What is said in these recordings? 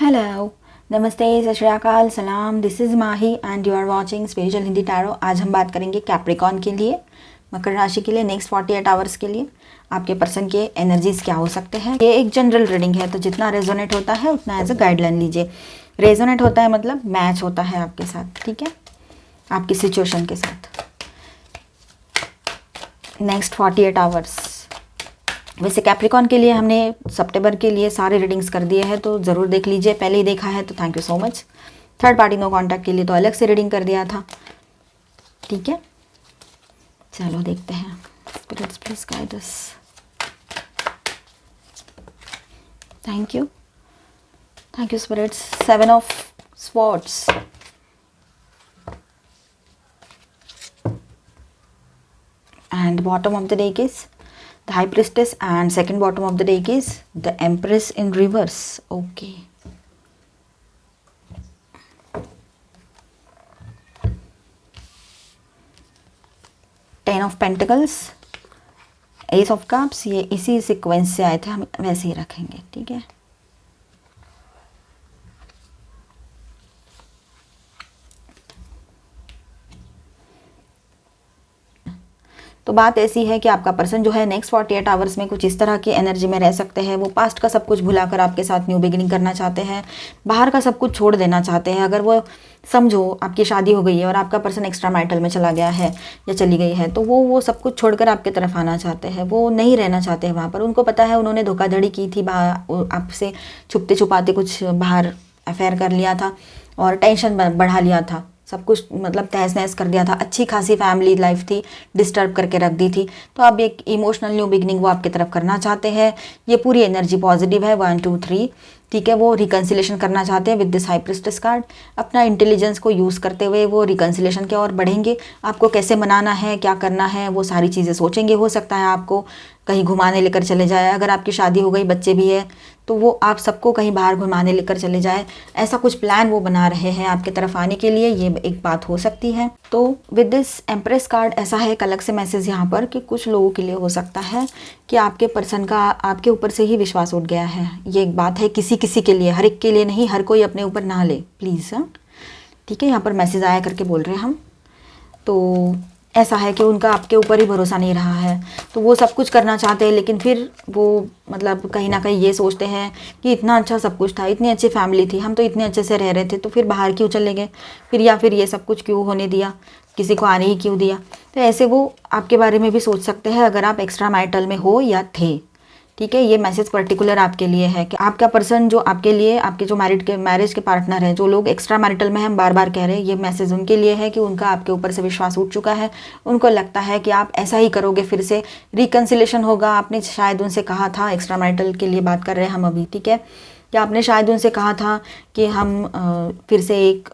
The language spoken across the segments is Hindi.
हेलो, नमस्ते, सत श्री अकाल, सलाम। This is Mahi and you are watching spiritual Hindi tarot. आज हम बात करेंगे कैप्रिकॉर्न के लिए, मकर राशि के लिए, नेक्स्ट 48 आवर्स के लिए आपके पर्सन के एनर्जीज क्या हो सकते हैं। ये एक जनरल रीडिंग है, तो जितना रेजोनेट होता है उतना एज अ गाइडलाइन लीजिए। रेजोनेट होता है मतलब मैच होता है आपके साथ, ठीक है, आपकी सिचुएशन के साथ। Next 48 hours. वैसे कैप्रिकॉर्न के लिए हमने सितंबर के लिए सारे रीडिंग्स कर दिए हैं, तो ज़रूर देख लीजिए। पहले ही देखा है तो thank you so much. Third party no contact के लिए तो अलग से रीडिंग कर दिया था, ठीक है। चलो देखते हैं। Spirits please guide us. Thank you spirits. 7 of swords, and bottom of the deck is the High Priestess, and second bottom of the deck is the Empress in reverse. Okay, Ten of Pentacles, Ace of Cups। ये इसी सीक्वेंस से आए थे, हम वैसे ही रखेंगे, ठीक है। तो बात ऐसी है कि आपका पर्सन जो है नेक्स्ट 48 आवर्स में कुछ इस तरह की एनर्जी में रह सकते हैं। वो पास्ट का सब कुछ भुलाकर आपके साथ न्यू बिगिनिंग करना चाहते हैं, बाहर का सब कुछ छोड़ देना चाहते हैं। अगर वो समझो आपकी शादी हो गई है और आपका पर्सन एक्स्ट्रा मैरिटल में चला गया है या चली गई है, तो वो सब कुछ छोड़कर आपकी तरफ आना चाहते हैं। वो नहीं रहना चाहते हैं वहाँ पर। उनको पता है उन्होंने धोखाधड़ी की थी, आपसे छुपते छुपाते कुछ बाहर अफेयर कर लिया था और टेंशन बढ़ा लिया था, सब कुछ मतलब तहस नहस कर दिया था। अच्छी खासी फैमिली लाइफ थी, डिस्टर्ब करके रख दी थी। तो अब एक इमोशनल न्यू बिगनिंग वो आपकी तरफ करना चाहते हैं। ये पूरी एनर्जी पॉजिटिव है, 1 2 3, ठीक है। वो रिकन्सिलेशन करना चाहते हैं with this high priestess card. अपना इंटेलिजेंस को यूज़ करते हुए वो रिकन्सिलेशन की ओर बढ़ेंगे। आपको कैसे मनाना है, क्या करना है, वो सारी चीज़ें सोचेंगे। हो सकता है आपको कहीं घुमाने लेकर चले जाए, अगर आपकी शादी हो गई, बच्चे भी है, तो वो आप सबको कहीं बाहर घुमाने लेकर चले जाए। ऐसा कुछ प्लान वो बना रहे हैं आपके तरफ आने के लिए, ये एक बात हो सकती है। तो विद दिस एम्प्रेस कार्ड ऐसा है, एक अलग से मैसेज यहाँ पर कि कुछ लोगों के लिए हो सकता है कि आपके पर्सन का आपके ऊपर से ही विश्वास उठ गया है। ये एक बात है, किसी किसी के लिए, हर एक के लिए नहीं। हर कोई अपने ऊपर ना ले प्लीज़, हाँ, ठीक है। यहाँ पर मैसेज आया करके बोल रहे हैं हम। तो ऐसा है कि उनका आपके ऊपर ही भरोसा नहीं रहा है, तो वो सब कुछ करना चाहते हैं, लेकिन फिर वो मतलब कहीं ना कहीं ये सोचते हैं कि इतना अच्छा सब कुछ था, इतनी अच्छी फैमिली थी, हम तो इतने अच्छे से रह रहे थे, तो फिर बाहर क्यों चले गए फिर, या फिर ये सब कुछ क्यों होने दिया, किसी को आने ही क्यों दिया। तो ऐसे वो आपके बारे में भी सोच सकते हैं अगर आप एक्स्ट्रा मैरिटल में हो या थे, ठीक है। ये मैसेज पर्टिकुलर आपके लिए है कि आपका पर्सन जो आपके लिए, आपके जो मैरिज के पार्टनर हैं, जो लोग एक्स्ट्रा मैरिटल में हम बार बार कह रहे हैं, ये मैसेज उनके लिए है कि उनका आपके ऊपर से विश्वास उठ चुका है। उनको लगता है कि आप ऐसा ही करोगे, फिर से रिकन्सिलेशन होगा। आपने शायद उनसे कहा था, एक्स्ट्रा मैरिटल के लिए बात कर रहे हैं हम अभी, ठीक है, कि आपने शायद उनसे कहा था कि हम फिर से एक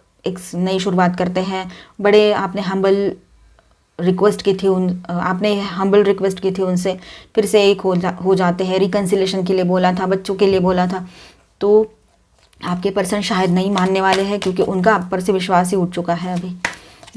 नई शुरुआत करते हैं। बड़े आपने हम्बल रिक्वेस्ट की थी आपने हम्बल रिक्वेस्ट की थी उनसे, फिर से एक हो जाते हैं। रिकन्सिलेशन के लिए बोला था, बच्चों के लिए बोला था, तो आपके पर्सन शायद नहीं मानने वाले हैं, क्योंकि उनका आप पर से विश्वास ही उठ चुका है अभी,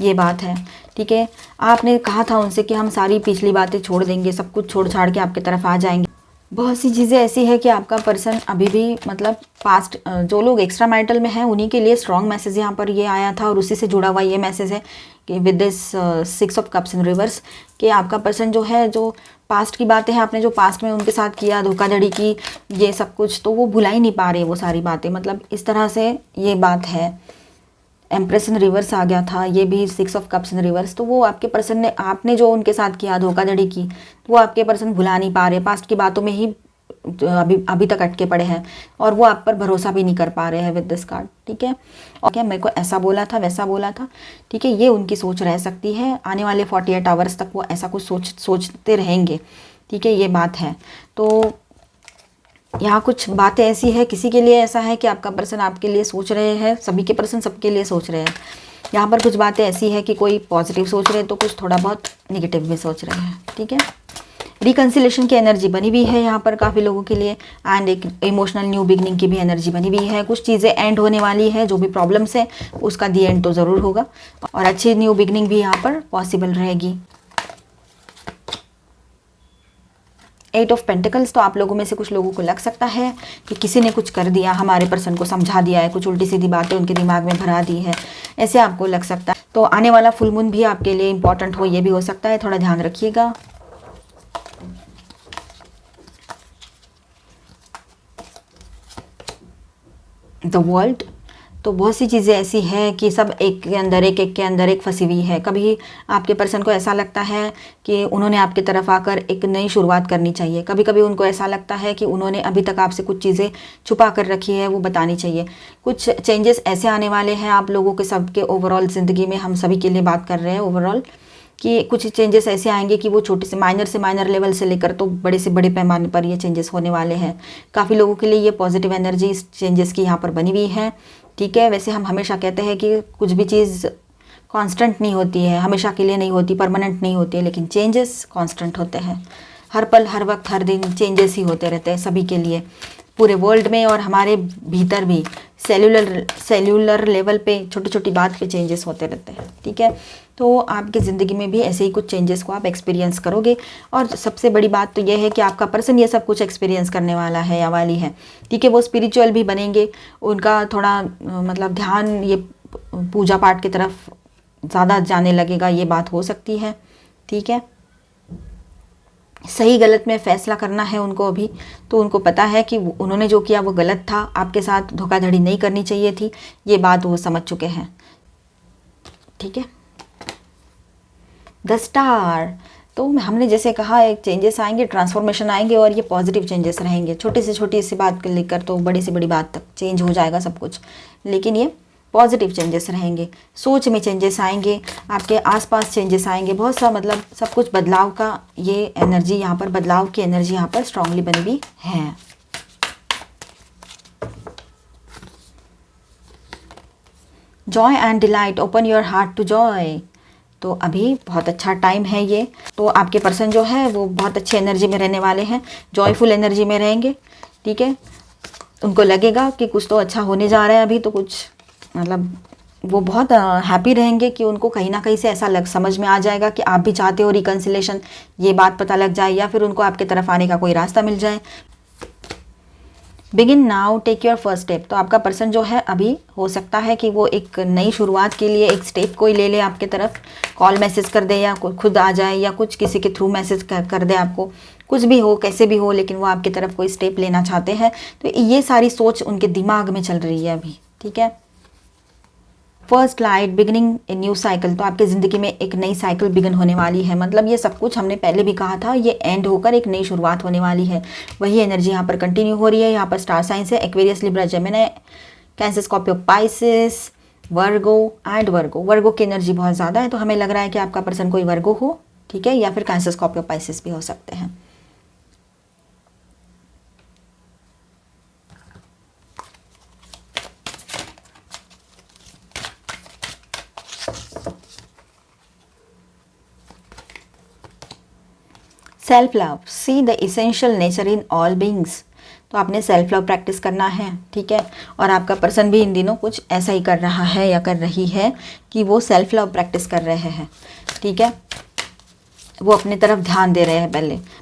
ये बात है, ठीक है। आपने कहा था उनसे कि हम सारी पिछली बातें छोड़ देंगे, सब कुछ छोड़ छाड़ के आपकी तरफ आ जाएंगे। बहुत सी चीज़ें ऐसी है कि आपका पर्सन अभी भी मतलब पास्ट, जो लोग एक्स्ट्रा मैरिटल में हैं उन्हीं के लिए स्ट्रॉन्ग मैसेज यहाँ पर ये आया था, और उसी से जुड़ा हुआ ये मैसेज है कि with this 6 of cups in reverse, कि आपका पर्सन जो है, जो पास्ट की बातें हैं, आपने जो पास्ट में उनके साथ किया, धोखाधड़ी की, ये सब कुछ, तो वो भुला ही नहीं पा रहे वो सारी बातें। मतलब इस तरह से ये बात है। एम्प्रेस इन रिवर्स आ गया था, ये भी 6 ऑफ कप्स इन रिवर्स। तो वो आपके पर्सन ने, आपने जो उनके साथ किया धोखाधड़ी की, वो आपके पर्सन भुला नहीं पा रहे, पास्ट की बातों में ही अभी तक अटके पड़े हैं, और वो आप पर भरोसा भी नहीं कर पा रहे हैं विद दिस कार्ड, ठीक है। और क्या मेरे को ऐसा बोला था, वैसा बोला था, ठीक है, ये उनकी सोच रह सकती है। आने वाले 48 आवर्स तक वो ऐसा कुछ सोचते रहेंगे, ठीक है, ये बात है। तो यहाँ कुछ बातें ऐसी है, किसी के लिए ऐसा है कि आपका पर्सन आपके लिए सोच रहे हैं, सभी के पर्सन सबके लिए सोच रहे हैं। यहाँ पर कुछ बातें ऐसी है कि कोई पॉजिटिव सोच रहे हैं, तो कुछ थोड़ा बहुत निगेटिव भी सोच रहे हैं, ठीक है। रिकन्सिलेशन की एनर्जी बनी हुई है यहाँ पर काफ़ी लोगों के लिए, एंड एक इमोशनल न्यू बिगनिंग की भी एनर्जी बनी हुई है। कुछ चीज़ें एंड होने वाली है, जो भी प्रॉब्लम्स है उसका दी एंड तो ज़रूर होगा, और अच्छी न्यू बिगनिंग भी यहाँ पर पॉसिबल रहेगी। 8 ऑफ पेंटिकल्स, तो आप लोगों में से कुछ लोगों को लग सकता है कि किसी ने कुछ कर दिया, हमारे पर्सन को समझा दिया है, कुछ उल्टी सीधी बातें उनके दिमाग में भरा दी है, ऐसे आपको लग सकता है। तो आने वाला फुल मून भी आपके लिए इंपॉर्टेंट हो, ये भी हो सकता है, थोड़ा ध्यान रखिएगा। द वर्ल्ड, तो बहुत सी चीज़ें ऐसी हैं कि सब एक के अंदर एक के अंदर एक फंसी हुई है। कभी आपके पर्सन को ऐसा लगता है कि उन्होंने आपकी तरफ आकर एक नई शुरुआत करनी चाहिए, कभी कभी उनको ऐसा लगता है कि उन्होंने अभी तक आपसे कुछ चीज़ें छुपा कर रखी है, वो बतानी चाहिए। कुछ चेंजेस ऐसे आने वाले हैं आप लोगों के सबके ओवरऑल ज़िंदगी में, हम सभी के लिए बात कर रहे हैं ओवरऑल, कि कुछ चेंजेस ऐसे आएंगे कि वो छोटे से माइनर लेवल से लेकर तो बड़े से बड़े पैमाने पर ये चेंजेस होने वाले हैं। काफ़ी लोगों के लिए ये पॉजिटिव एनर्जी इस चेंजेस की यहाँ पर बनी हुई है, ठीक है। वैसे हम हमेशा कहते हैं कि कुछ भी चीज़ कांस्टेंट नहीं होती है, हमेशा के लिए नहीं होती, परमानेंट नहीं होती है, लेकिन चेंजेस कांस्टेंट होते हैं। हर पल, हर वक्त, हर दिन चेंजेस ही होते रहते हैं सभी के लिए, पूरे वर्ल्ड में और हमारे भीतर भी सेल्यूलर लेवल पे छोटी छोटी बात पे चेंजेस होते रहते हैं, ठीक है। तो आपकी ज़िंदगी में भी ऐसे ही कुछ चेंजेस को आप एक्सपीरियंस करोगे। और सबसे बड़ी बात तो यह है कि आपका पर्सन ये सब कुछ एक्सपीरियंस करने वाला है या वाली है, ठीक है। वो स्पिरिचुअल भी बनेंगे, उनका थोड़ा मतलब ध्यान ये पूजा पाठ की तरफ ज़्यादा जाने लगेगा, ये बात हो सकती है, ठीक है। सही गलत में फ़ैसला करना है उनको अभी, तो उनको पता है कि उन्होंने जो किया वो गलत था, आपके साथ धोखाधड़ी नहीं करनी चाहिए थी, ये बात वो समझ चुके हैं, ठीक है। द स्टार, तो हमने जैसे कहा एक चेंजेस आएंगे, ट्रांसफॉर्मेशन आएंगे और ये पॉजिटिव चेंजेस रहेंगे। छोटी से छोटी सी बात को लेकर तो बड़ी से बड़ी बात तक चेंज हो जाएगा सब कुछ, लेकिन ये पॉजिटिव चेंजेस रहेंगे। सोच में चेंजेस आएंगे, आपके आसपास चेंजेस आएंगे, बहुत सा मतलब सब कुछ बदलाव का ये एनर्जी यहाँ पर, बदलाव की एनर्जी यहाँ पर स्ट्रांगली बनी हुई है। Joy and delight, open your heart to joy, तो अभी बहुत अच्छा टाइम है ये। तो आपके पर्सन जो है वो बहुत अच्छी एनर्जी में रहने वाले हैं, जॉयफुल एनर्जी में रहेंगे, ठीक है। उनको लगेगा कि कुछ तो अच्छा होने जा रहा है अभी, तो कुछ मतलब वो बहुत हैप्पी रहेंगे कि उनको कहीं ना कहीं से ऐसा समझ में आ जाएगा कि आप भी चाहते हो रिकन्सिलेशन, ये बात पता लग जाए, या फिर उनको आपके तरफ आने का कोई रास्ता मिल जाए। Begin now, take your first step, तो आपका पर्सन जो है अभी हो सकता है कि वो एक नई शुरुआत के लिए एक स्टेप कोई ले ले आपके तरफ, कॉल मैसेज कर दे या खुद आ जाए या कुछ किसी के थ्रू मैसेज कर दे आपको, कुछ भी हो कैसे भी हो, लेकिन वो आपकी तरफ कोई स्टेप लेना चाहते हैं। तो ये सारी सोच उनके दिमाग में चल रही है अभी, ठीक है। First light, beginning a new cycle, तो आपकी ज़िंदगी में एक नई साइकिल बिगिन होने वाली है। मतलब ये सब कुछ हमने पहले भी कहा था, ये एंड होकर एक नई शुरुआत होने वाली है, वही एनर्जी यहाँ पर कंटिन्यू हो रही है। यहाँ पर स्टार साइंस है Aquarius, Libra, Gemini, Cancer, Scorpio, Pisces, Virgo and Virgo. Virgo की एनर्जी बहुत ज़्यादा है, तो हमें लग रहा है कि आपका पर्सन कोई वर्गो हो, ठीक है, या फिर कैंसर, स्कॉर्पियो, पाइसेस भी हो सकते हैं। Self love, see the essential nature in all beings, तो आपने सेल्फ लव प्रैक्टिस करना है, ठीक है। और आपका पर्सन भी इन दिनों कुछ ऐसा ही कर रहा है या कर रही है कि वो सेल्फ लव प्रैक्टिस कर रहे हैं, ठीक है। वो अपनी तरफ ध्यान दे रहे हैं,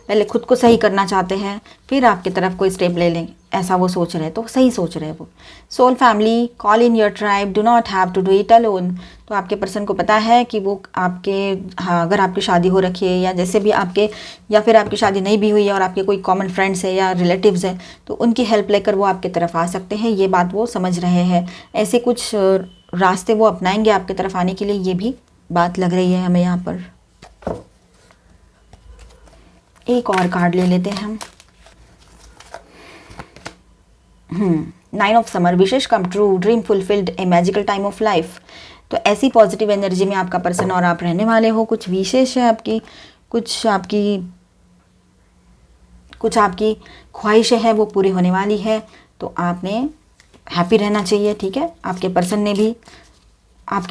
पहले खुद को सही करना चाहते हैं, फिर आपकी तरफ कोई स्टेप ले लें, ऐसा वो सोच रहे हैं, तो सही सोच रहे हैं वो। Soul family, call in your tribe, do not have to do it alone, तो आपके पर्सन को पता है कि वो आपके, हाँ, अगर आपकी शादी हो रखी है या जैसे भी आपके, या फिर आपकी शादी नहीं भी हुई है और आपके कोई कॉमन फ्रेंड्स है या रिलेटिव्स हैं, तो उनकी हेल्प लेकर वो आपकी तरफ आ सकते हैं, ये बात वो समझ रहे हैं। ऐसे कुछ रास्ते वो अपनाएंगे आपकी तरफ आने के लिए, ये भी बात लग रही है हमें यहाँ पर। एक और कार्ड ले लेते हैं हम। 9 of summer, wishes come true, dream fulfilled, a magical time of life, तो ऐसी पॉजिटिव एनर्जी में आपका पर्सन और आप रहने वाले हो। कुछ विशेष है आपकी, कुछ आपकी ख्वाहिशें हैं वो पूरी होने वाली है, तो आपने हैप्पी रहना चाहिए, ठीक है। आपके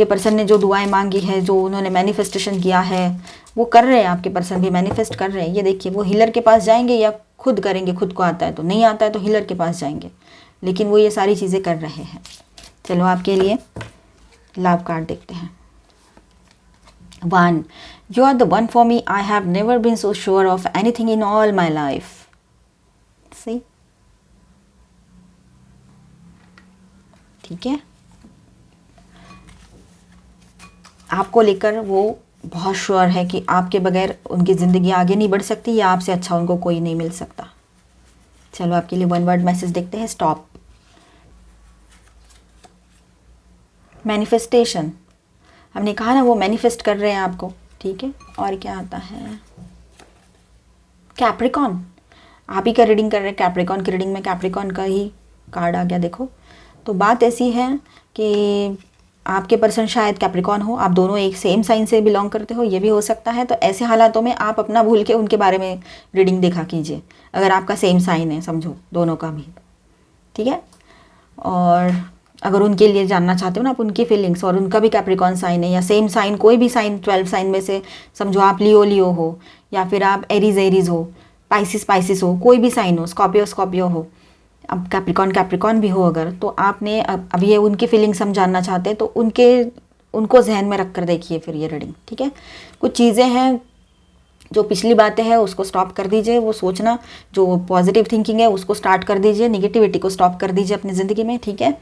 पर्सन ने जो दुआएं मांगी है, जो उन्होंने मैनिफेस्टेशन किया है, वो कर रहे हैं, आपके पर्सन भी मैनिफेस्ट कर रहे हैं। ये देखिए, वो हीलर के पास जाएंगे या खुद करेंगे, खुद को आता है तो, नहीं आता है तो हीलर के पास जाएंगे, लेकिन वो ये सारी चीज़ें कर रहे हैं। चलो आपके लिए लव कार्ड देखते हैं। 1, you are the one for me, I have never been so sure of anything in all my life, सही, ठीक है। आपको लेकर वो बहुत श्योर है कि आपके बगैर उनकी ज़िंदगी आगे नहीं बढ़ सकती, या आपसे अच्छा उनको कोई नहीं मिल सकता। चलो आपके लिए वन वर्ड मैसेज देखते हैं, स्टॉप। मैनिफेस्टेशन, हमने कहा ना वो मैनिफेस्ट कर रहे हैं आपको, ठीक है। और क्या आता है, कैप्रिकॉन, आप ही का रीडिंग कर रहे हैं। कैप्रिकॉन की रीडिंग में कैप्रिकॉन का ही कार्ड आ गया, देखो। तो बात ऐसी है कि आपके पर्सन शायद कैप्रिकॉन हो, आप दोनों एक सेम साइन से बिलोंग करते हो, ये भी हो सकता है। तो ऐसे हालातों में आप अपना भूल के उनके बारे में रीडिंग देखा कीजिए, अगर आपका सेम साइन है, समझो दोनों का भी, ठीक है। और अगर उनके लिए जानना चाहते हो ना आप उनकी फीलिंग्स, और उनका भी कैप्रिकॉन साइन है या सेम साइन, कोई भी साइन 12 साइन में से, समझो आप लियो हो, या फिर आप एरीज हो, पाइसिस हो, कोई भी साइन हो, स्कॉर्पियो हो, अब कैप्रिकॉन भी हो अगर, तो आपने अब ये उनकी फीलिंग्स हम जानना चाहते हैं, तो उनको जहन में रख कर देखिए फिर ये रीडिंग, ठीक है। कुछ चीज़ें हैं जो पिछली बातें हैं उसको स्टॉप कर दीजिए, वो सोचना, जो पॉजिटिव थिंकिंग है उसको स्टार्ट कर दीजिए, निगेटिविटी को स्टॉप कर दीजिए अपनी ज़िंदगी में, ठीक है।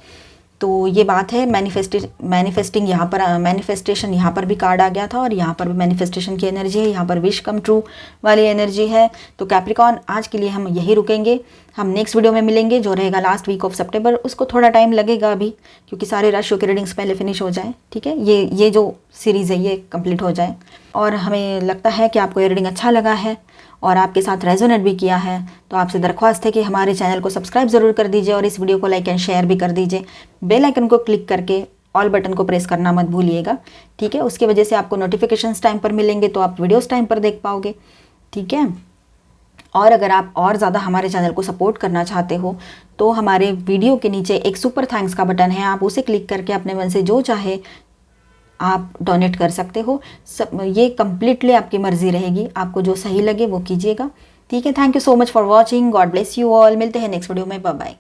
तो ये बात है। मैनिफेस्टिंग यहाँ पर, मैनिफेस्टेशन यहाँ पर भी कार्ड आ गया था, और यहाँ पर भी मैनिफेस्टेशन की एनर्जी है, यहाँ पर विश कम ट्रू वाली एनर्जी है। तो कैप्रिकॉन आज के लिए हम यही रुकेंगे, हम नेक्स्ट वीडियो में मिलेंगे जो रहेगा लास्ट वीक ऑफ सितंबर। उसको थोड़ा टाइम लगेगा अभी, क्योंकि सारे राशियों के रीडिंग्स पहले फिनिश हो जाए, ठीक है। ये जो सीरीज़ है ये कंप्लीट हो जाए, और हमें लगता है कि आपको ये रीडिंग अच्छा लगा है और आपके साथ रेजोनेट भी किया है, तो आपसे दरख्वास्त है कि हमारे चैनल को सब्सक्राइब ज़रूर कर दीजिए, और इस वीडियो को लाइक एंड शेयर भी कर दीजिए। बेल आइकन को क्लिक करके ऑल बटन को प्रेस करना मत भूलिएगा, ठीक है। उसकी वजह से आपको नोटिफिकेशंस टाइम पर मिलेंगे, तो आप वीडियोस टाइम पर देख पाओगे, ठीक है। और अगर आप और ज़्यादा हमारे चैनल को सपोर्ट करना चाहते हो, तो हमारे वीडियो के नीचे एक सुपर थैंक्स का बटन है, आप उसे क्लिक करके अपने मन से जो चाहे आप डोनेट कर सकते हो। सब ये कम्प्लीटली आपकी मर्जी रहेगी, आपको जो सही लगे वो कीजिएगा, ठीक है। Thank you so much for watching, God bless you all. मिलते हैं नेक्स्ट वीडियो में, बाय बाय।